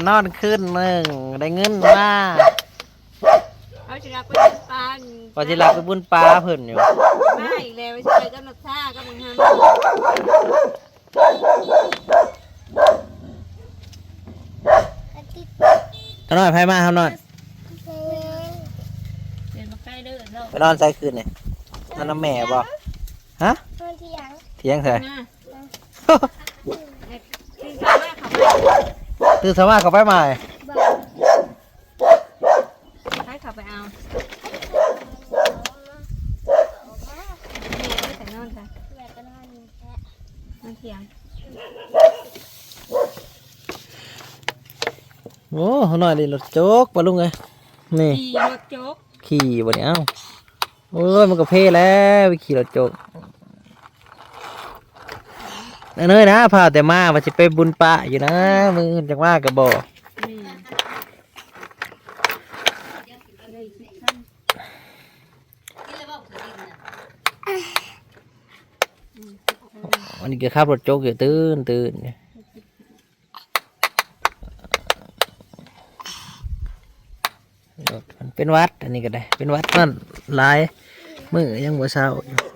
นอนขึ้นหนึ่งได้เงินมาเอาจิรักไปบุญปลา พอจิรักไปบุญปลาเพิ่นอยู่ไม่อีกแล้วไปช่วยกันหนักท่าก็มึงทำทำหน่อยไพ่มาทำหน่อยเดินมาใกล้เด้อเราไปนอนใส่คืนเนี่ยนอนน้ำแม่บ่ฮะเที่ยงเถอะตื่นสามารถเข้าไปใหม่ให้ขับไปเอาแต่นอนค่ะนอนเถียงโอ้หน่อยดิรถโจ๊กปะลุงเลยนี่ขี่รถโจ๊กขี่บนนี้เอ้าโอ้ยมันก็เพ่แล้วไปขี่รถโจ๊กเนยนะพาแต่มาว่าจะไปบุญปะอยู่นะมึงจังว่ากับบ่วันนี้ก็ขับรถโจ๊กอยู่ตื่นเป็นวัดอันนี้ก็ได้เป็นวัดนั่นหลายมือยังบ่เช้า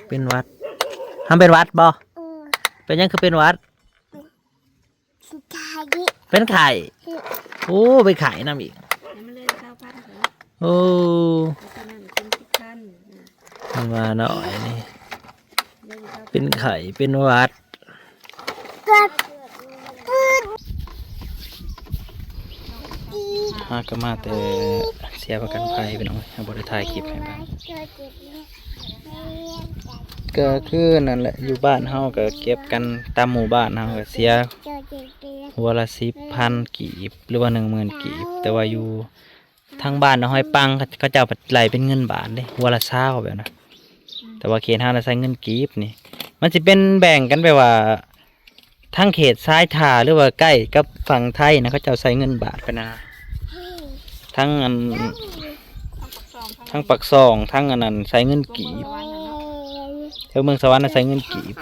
เป็นวัดทำเป็นวัดบ่เป็นยังคือเป็นวัดเป็นไข่โอ้ไปไข่น้ำอีกโอ้มันมาหน่อยนี่เป็นไข่เป็นวัดมาก็มาแต่เสียประกันภัยไปหน่อยเอาบริถ่ายคลิปให้บ้างก็คือนั่นแหละอยู่บ้านเฮาก็เก็บกันตามหมู่บ้านเฮาก็เสียหัวละ10,000 กีบหรือว่า10,000 กีบแต่ว่าอยู่ทางบ้านห้อยปังเขาเจ้าไหลเป็นเงินบาทเลยหัวละ20แบบนะแต่ว่าเขตเฮาใช้เงินกีบนี่มันจะเป็นแบ่งกันไปว่าทั้งเขตซ้ายทาหรือว่าใกล้กับฝั่งไทยนะเขาเจ้าใช้เงินบาทกันนะทั้งปักซองทั้งอันนั้นใช้เงินกีบแถวเมืองสวรรค์ใช้เงินกีบ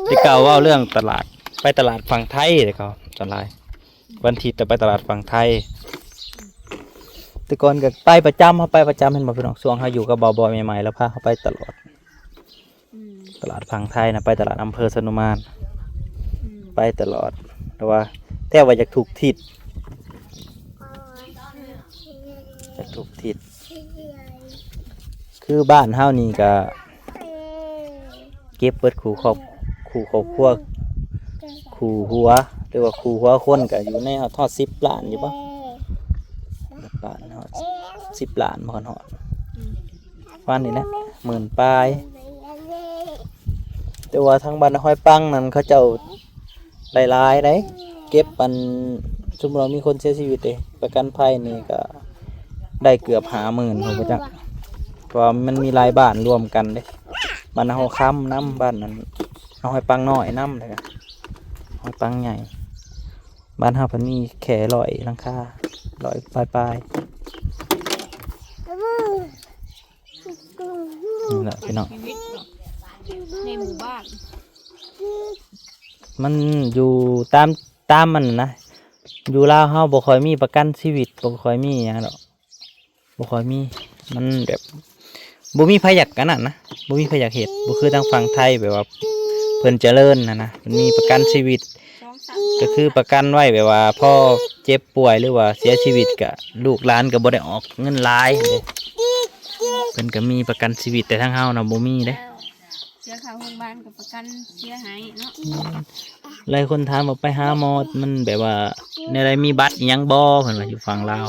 ที่เก่าว่าเรื่องตลาดไปตลาดฝั่งไทยเลยเขาตลาดวันอาทิตย์จะไปตลาดฝั่งไทยแต่ก่อนก็ไปประจำเขาไปประจำเห็นบ่พี่น้องช่วงเขาอยู่กับบ่อยๆใหม่ๆแล้วพาเขาไปตลอดตลาดฝั่งไทยนะไปตลาดอำเภอสนุมานไปตลอดแต่ว่าแต่ว่าอยากถูกทิศคือบ้านเฮานี่ก็เก็บเปิดขู่ครอบพวกขู่หัวหรือว่าขู่หัวคนก็อยู่ในทอด10 ล้านอยู่ปะล้านทอด10 ล้านบ่ฮอดวันนี้นะ10,000 ปลายแต่ว่าทางบ้านห้อยปังนั่นเขาเจ้าหลายๆได้เก็บปันสมมุติเรามีคนเสียชีวิตเด้ประกันภัยนี่ก็ได้เกือบ50,000ผมก็จักเพราะมันมีหลายบ้านรวมกันเด้บ้านเฮาค้ำน้ำบ้านนั้นห้อยปังน้อยน้ำเลยห้อยปังใหญ่บ้านเฮาเพิ่นมีแค่100หลังคา100ปลายนี่แหละพี่น้องในหมู่บ้านมันอยู่ตามมันนะอยู่ลาวเฮาบ่ค่อยมีประกันชีวิตบ่ค่อยมีหยังดอกบ่ค่อยมีมันแบบบ่มีภัยอยากกันนะบ่มีภัยอยากเฮ็ดบ่คือทางฝั่งไทยแบบว่าเพิ่นเจริญนะมันมีประกันชีวิตก็คือประกันไว้แบบว่าพ่อเจ็บป่วยหรือว่าเสียชีวิตก็ลูกหลานก็บ่ได้ออกเงินหลายเด้เพิ่นก็มีประกันชีวิตแต่ทางเฮาน่ะบ่มีเด้เสียค่าโรงพยาบาลกับประกันเสียหายเนาะหลายคนถามว่าไปหาหมอมันแบบว่าในอะไรมีบัตรอิหยังบ่เพิ่นว่าอยู่ฝั่งลาว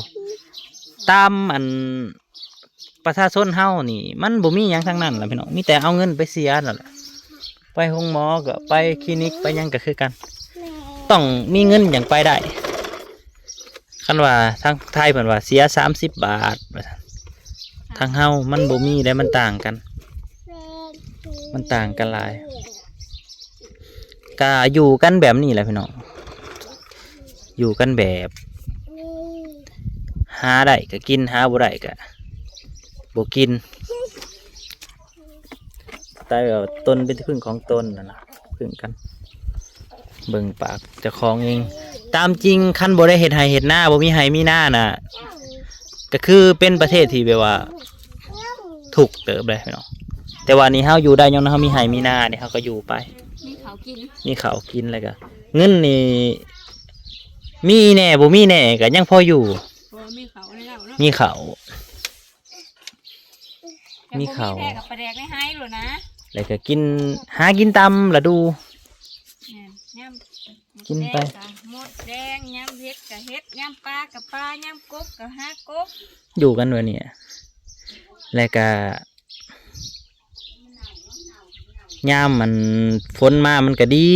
ตามอันประชาชนเฮานี่มันบ่มีหยังทั้งนั้นล่ะพี่น้องมีแต่เอาเงินไปเสียนั่นแหละไปโรงหมอก็ไปคลินิกไปหยังก็คือกันต้องมีเงินอย่างไปได้คันว่าทางไทยเพิ่นว่าเสีย30 บาทว่าซั่นทางเฮามันบ่มีได้มันต่างกันหลายก็อยู่กันแบบนี้แหละพี่น้องอยู่กันแบบหาได้ก็กินหาบ่ได้ก็บ่กินแต่แบบตนเป็นที่พึ่งของตนนะพึ่งกัน เบิ่งปากเจ้าของเอง ตามจริงคันบ่ได้เฮ็ดไร่เฮ็ดนาบ่มีไร่มีนาน่ะก็คือเป็นประเทศที่แบบว่าถูกเติบเลยพี่น้องแต่ว่านี่เฮาอยู่ได้ย้อนเฮามีไร่มีนาเนี่ยเฮาก็อยู่ไป มีเขากิน มีข้าวกินแล้วก็เงินนี่มีแน่บ่มีแน่ก็ยังพออยู่ เพราะว่ามีเขาในเราเนาะ มีข้าว แต่ มี บ่ เขา แท้กับปลาแดกในไห้หรอนะ แล้วก็กินหากินตามฤดู เนี่ยย่ำ กินไป หมดแดงย่ำเฮ็ดกับเฮ็ดย่ำปลากับปลาย่ำกบกับหากบ อยู่กันวันนี้แล้วก็ยามมันฝนมามันก็ดี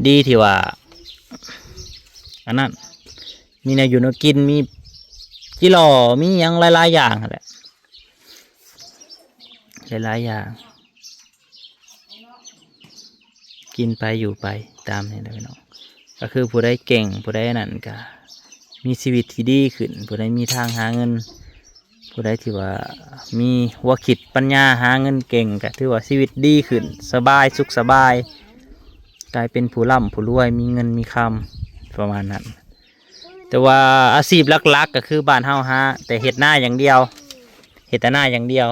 ดีที่ว่าอันนั้นมีแนวอยู่แนวกินมีจิหล่อมีหยังหลายๆอย่างนั่นแหละหลายๆอย่างกินไปอยู่ไปตามนี่แหละพี่น้องก็คือผู้ใดเก่งผู้ใดนั่นก็มีชีวิตที่ดีขึ้นผู้ใดมีทางหาเงินผู้ใดที่ว่ามีหัวคิดปัญญาหาเงินเก่งก็ถือว่าชีวิตดีขึ้นสบายสุขสบายกลายเป็นผู้ร่ำผู้รวยมีเงินมีคำประมาณนั้น แต่ว่าอาชีพหลักๆก็คือบ้านเฮาฮะแต่เฮ็ดหน้าอย่างเดียวเฮ็ดแต่หน้าอย่างเดียว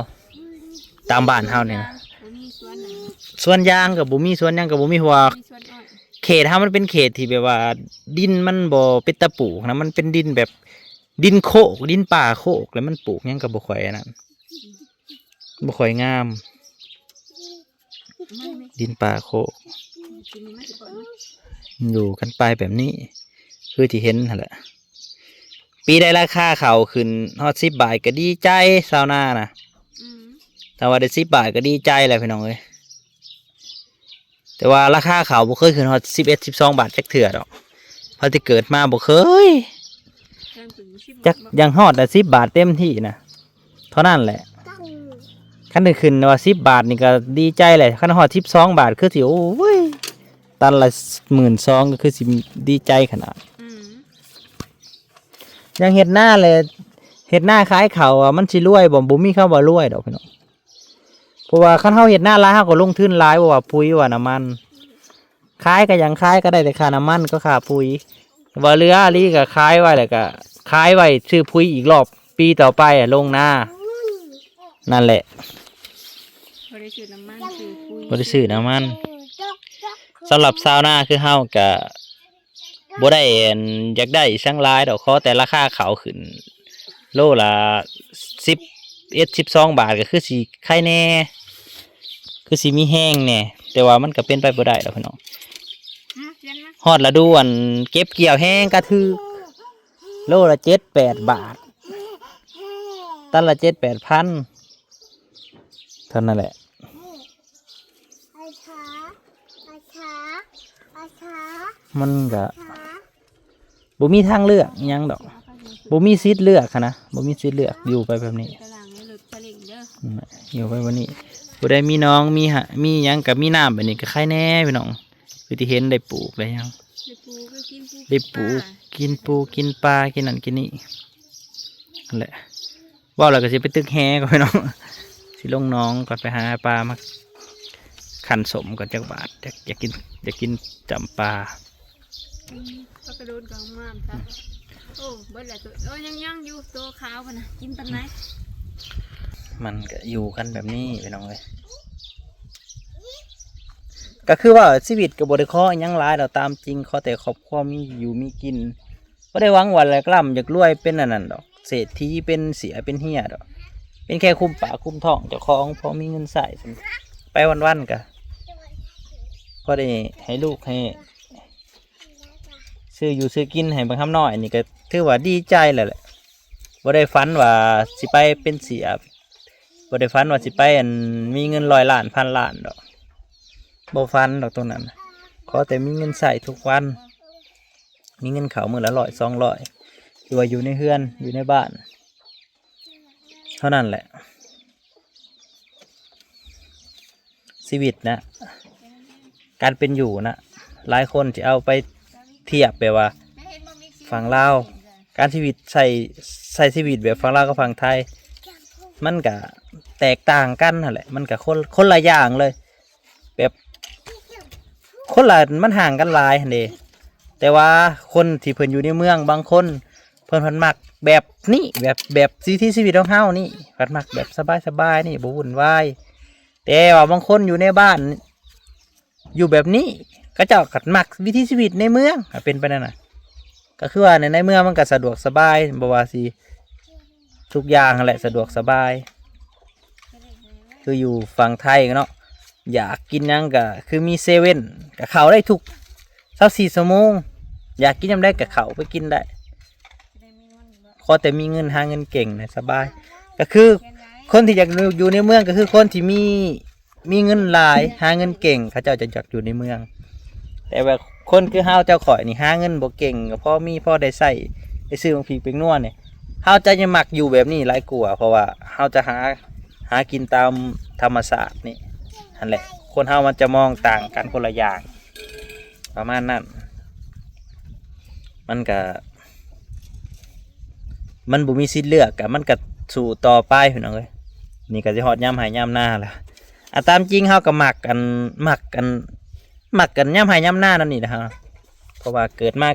ตามบ้านเฮาเนี่ยนะ บ่มีสวนไหน สวนยางกับบุมีสวนยางกับบุมีหัวา มีสวนอ้อย เขตเฮามันเป็นเขตที่แบบว่า ดินมันบ่เป็นตะปลูกนะมันเป็นดินแบบดินโคกดินป่าโคกแล้วมันปลูกหยังกับบ่ค่อยอันนั้นบ่ค่อยงาม ไม่ ดินป่าโคก กินนี่มันสิบ่เนาะ อยู่กันไปแบบนี้ คือที่เห็นนั่นแหละ ปีได้ราคาข้าวขึ้นฮอด10 บาทก็ดีใจชาวนานะ อืม แต่ว่าได้10 บาทก็ดีใจแหละพี่น้องเอ้ยแต่ว่าราคาข้าวบ่เคยขึ้นฮอด11 12 บาทจักเทื่อดอกพอที่เกิดมาบ่เคย แกงถึง10 จักยังฮอดแต่10 บาทเต็มที่นะเท่านั้นแหละคันได้ขึ้นว่า10 บาทนี่ก็ดีใจแหละคันฮอด12 บาทคือสิโอ้ยตันละ12,000ก็คือสิดีใจขนาด อืม ยังเฮ็ดหน้าเลยเฮ็ดหน้าขายเขาวอ่ะมันสิรวยบ่มีคำว่ารวยดอกพี่น้องเพราะว่าคันเฮาเฮ็ดหน้าหลายเฮาก็ลงทุนหลายบ่ว่าปุ๋ยว่าน้ำมันขายก็ยังขายก็ได้แต่ค่าน้ำมันก็ค่าปุ๋ยว่าเรืออาลีก็ขายไว้แล้วก็ขายไว้ซื้อปุ๋ยอีกรอบปีต่อไปอ่ะลงหน้านั่นแหละ บ่ได้ซื้อน้ำมันซื้อปุ๋ย บ่ได้ซื้อน้ำมันสำหรับชาวนาคือเฮาก็บ่ได้อันอยากได้สังหลายดอกขอแต่ราคาข้าวขึ้นโลละ12 บาทก็คือสิไข่แน่คือสิมีแห้งแน่แต่ว่ามันก็เป็นไปบ่ได้ดอกพี่น้อง เย็นนะ ฮอดฤดูอันเก็บเกี่ยวแห้งก็ถือโลละ7-8 บาทตันละ7-8 พันเท่านั้นแหละมันก็บ่มีทางเลือกอิหยังดอกบ่มีสิทธิ์เลือกค่ะนะบ่มีสิทธิ์เลือกอยู่ไปแบบนี้ ตารางให้รถสลิงเด้อ อยู่ไปวันนี้ผู้ใดมีน้องมีหยังกับมีน้ำแบบนี้ก็ใครแน่พี่น้องคือที่เห็นได้ปลูกได้หยัง ได้ปลูกก็กินปลูก ได้ปลูกกินปลากินนั่นกินนี่นั่นแหละว่าเราก็สิไปตึกแฮก่อนพี่น้องสิลงน้องก่อนไปหาปลามาขันสมก่อนจักบาทอยากกินจำปลา ก็กระโดดกองมามจ้ะโอ้เบิดแหละตัวโอ้ยังอยู่ตัวขาวพุ่นน่ะกินตอนไหน มันก็อยู่กันแบบนี้พี่น้องเลยก็คือว่าชีวิตกับบริคอหยังหลายเราตามจริงขอแต่ครอบครัวมีอยู่มีกินก็ได้หวังวันอะไรกล่ำอยากรวยเป็นอันนั้นดอกเศรษฐีเป็นเสียเป็นเฮียดอกเป็นแค่คุมปากคุมท้องเจ้าของพอมีเงินใส่ไปวันๆกะก็ได้ให้ลูกให้ซื้ออยู่ซื้อกินให้บางคำน้อยนี่ก็ถือว่าดีใจแหละบ่ได้ฝันว่าสิไปเป็นเสียบ่ได้ฝันว่าสิไปอันมีเงิน100 ล้าน1,000 ล้านดอกบ่ฝันดอกตรงนั้นขอแต่มีเงินใส่ทุกวันมีเงินเขามื้อละ100 200ที่ว่าอยู่ในเฮือนอยู่ในบ้านเท่านั้นแหละชีวิตนะการเป็นอยู่นะหลายคนจะเอาไปเทียบแบบว่าฝั่งลาวการชีวิตใส่ชีวิตแบบฝั่งลาวกับฝั่งไทยมันก็แตกต่างกันนั่นแหละมันก็คนละอย่างเลยแบบ คนละมันห่างกันหลายหั่นเด้แต่ว่าคนที่เพิ่นอยู่ในเมืองบางคนเพิ่นมักแบบนี้แบบชีวิตของเฮานี่เพิ่นมักแบบสบายๆนี่บ่วุ่นวายแต่ว่าบางคนอยู่ในบ้าน อยู่แบบนี้ก็เจ้ากัดมักวิถีชีวิตในเมืองเป็นไปนั่นน่ะก็คือว่าในเมืองมันก็สะดวกสบายบ่ว่าสิทุกอย่างนั่นแหละสะดวกสบายคืออยู่ฝั่งไทยเนาะอยากกินหยังก็คือมีเซเว่นก็เข้าได้ทุก24ชั่วโมงอยากกินยามใดก็เข้าไปกินได้ขอแต่มีเงินหาเงินเก่งนะสบายก็คือคนที่อยากอยู่ในเมืองก็คือคนที่มีเงินหลายหาเงินเก่งเขาเจ้าจะอยากอยู่ในเมืองแต่ว่าคนคือเฮาเจ้าข่อยนี่หาเงินบ่เก่งก็พอมีพอได้ใช้ได้ซื้อบางพีเป็นนวดเนี่ยเฮาจะยังมักอยู่แบบนี้หลายกว่าเพราะว่าเฮาจะหากินตามธรรมชาตินี่นั่นแหละคนเฮามันจะมองต่างกันคนละอย่างประมาณนั้นมันบ่มีสิทธิ์เลือกก็มันก็สู่ต่อไปพี่น้องเอ้ยนี่ก็สิฮอดยามหายามหน้าล่ะตามจริงเฮาก็มักกันย่ำหายย่ำหน้านั่นนี่นะฮะเพราะว่าเกิดมา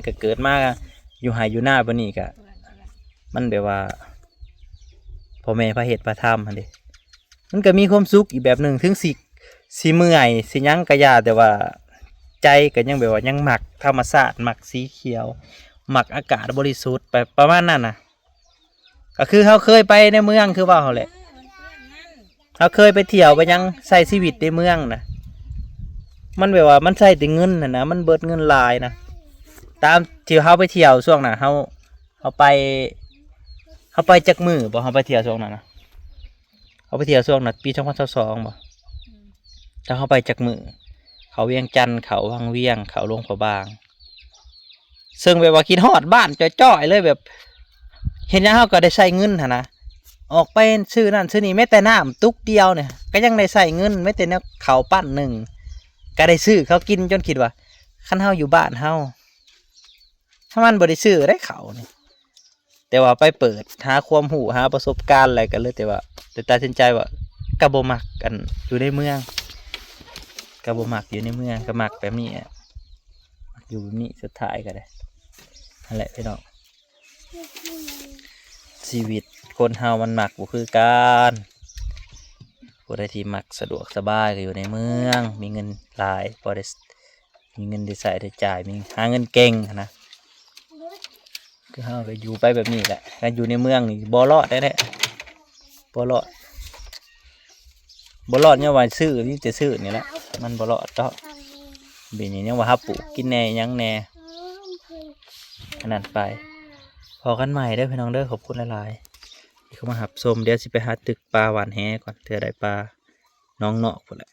อยู่หายอยู่หน้าบนนี้ก็มันแบบว่าพ่อแม่พระเหตุพระธรรมเด้มันก็มีความสุขอีกแบบหนึ่งถึงสิเมื่อยสิยังกะยาแต่ว่าใจก็ยังแบบว่ายังหมักธรรมชาติหมักสีเขียวหมักอากาศบริสุทธิ์ไปประมาณนั้นนะก็คือเขาเคยไปในเมืองคือว่าเขาแหละเขาเคยไปเที่ยวไปยังใช้ชีวิตในเมืองนะมันแบบว่ามันใช้แต่เงินนะมันเบิดเงินหลายนะตามที่เขาไปเที่ยวช่วงน่ะเขาไปจักมือบ่เขาไปเที่ยวช่วงนั้นนะเขาไปเที่ยวช่วงนั้นปี2022บ่ถ้าเขาไปจักมือเขาเวียงจันทน์เขาวังเวียงเขาหลวงพระบางซึ่งแบบว่าคิดฮอดบ้านจ้อยๆเลยแบบเห็นยังเขาก็ได้ใช้เงินนะออกไปซื้อนั่นซื้อนี่แม้แต่น้ำตุกเดียวเนี่ยก็ยังได้ใช้เงินไม่แต่เนี่ยเขาปั้นหนึ่งก็ได้ซื้อเขากินจนคิดว่าคันเฮาอยู่บ้านเฮาถ้ามันบ่ได้ซื้อได้เขาเนี่ยแต่ว่าไปเปิดหาความรู้หาประสบการณ์อะไรกันเลยแต่ตัดสินใจว่ากะบ่มักกันอยู่ในเมืองกะบ่มักอยู่ในเมืองก็มักแบบนี้อยู่นี่สุดท้ายก็ได้นั่นแหละพี่น้องชีวิตคนเฮามันมักบ่คือกันผู้ใดที่มักสะดวกสบายก็อยู่ในเมืองมีเงินหลายพอได้มีเงินได้ใช้ได้จ่ายมีหาเงินเก่งนะคือเฮาก็อยู่ไปแบบนี้แหละการอยู่ในเมืองนี่บ่รอดแน่ๆบ่รอดเนี่ยว่าซื้อนี่จะซื้อนี่แหละมันบ่รอดดอกปีนี้เนี่ยว่าหาปลูกกินแหน่หยังแหน่ขนาดไปพอกันใหม่เด้อพี่น้องเด้อขอบคุณหลายๆที่เข้ามาหับชมเดี๋ยวสิไปหาตึกปลาหวานแหก่อนเถื่อได้ปลาน้องเนาะพุ่นแหละ